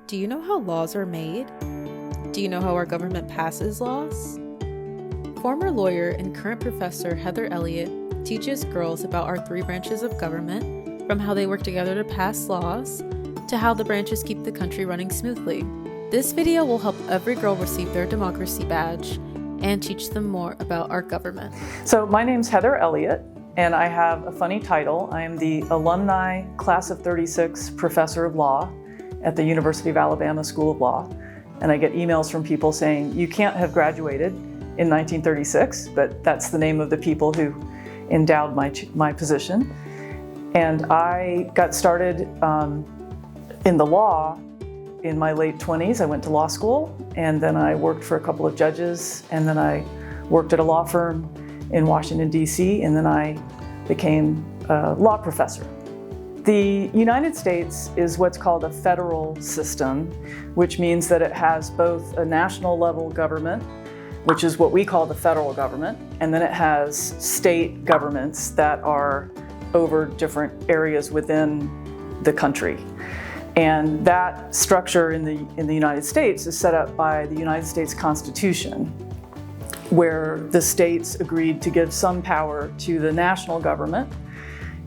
Do you know how laws are made? Do you know how our government passes laws? Former lawyer and current professor Heather Elliott teaches girls about our three branches of government, from how they work together to pass laws, to how the branches keep the country running smoothly. This video will help every girl receive their democracy badge and teach them more about our government. So my name's Heather Elliott, and I have a funny title. I am the alumni class of 36 professor of law at the University of Alabama School of Law. And I get emails from people saying, you can't have graduated in 1936, but that's the name of the people who endowed my position. And I got started in the law in my late 20s. I went to law school, and then I worked for a couple of judges, and then I worked at a law firm in Washington, D.C., and then I became a law professor. The United States is what's called a federal system, which means that it has both a national level government, which is what we call the federal government, and then it has state governments that are over different areas within the country. And that structure in the United States is set up by the United States Constitution, where the states agreed to give some power to the national government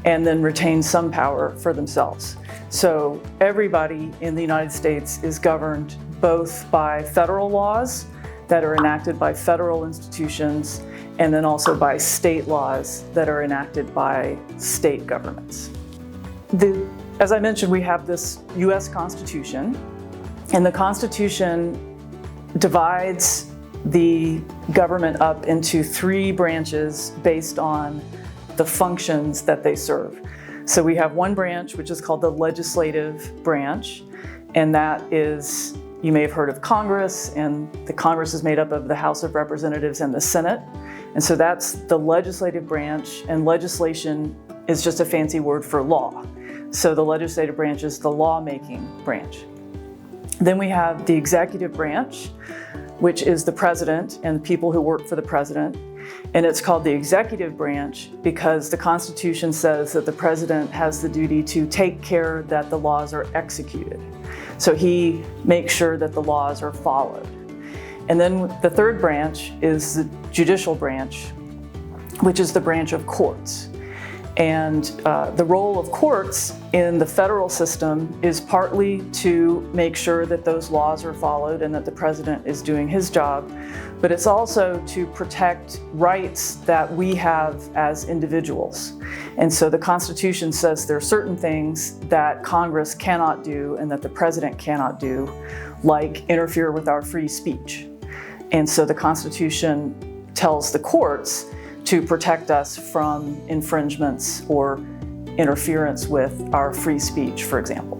and then retain some power for themselves. So everybody in the United States is governed both by federal laws that are enacted by federal institutions, and then also by state laws that are enacted by state governments. As I mentioned, we have this US Constitution, and the Constitution divides the government up into three branches based on the functions that they serve. So we have one branch, which is called the legislative branch, and that is, you may have heard of Congress, and the Congress is made up of the House of Representatives and the Senate. And so that's the legislative branch, and legislation is just a fancy word for law. So the legislative branch is the lawmaking branch. Then we have the executive branch, which is the president and people who work for the president. And it's called the executive branch because the Constitution says that the president has the duty to take care that the laws are executed. So he makes sure that the laws are followed. And then the third branch is the judicial branch, which is the branch of courts. And the role of courts in the federal system is partly to make sure that those laws are followed and that the president is doing his job, but it's also to protect rights that we have as individuals. And so the Constitution says there are certain things that Congress cannot do and that the president cannot do, like interfere with our free speech. And so the Constitution tells the courts to protect us from infringements or interference with our free speech, for example.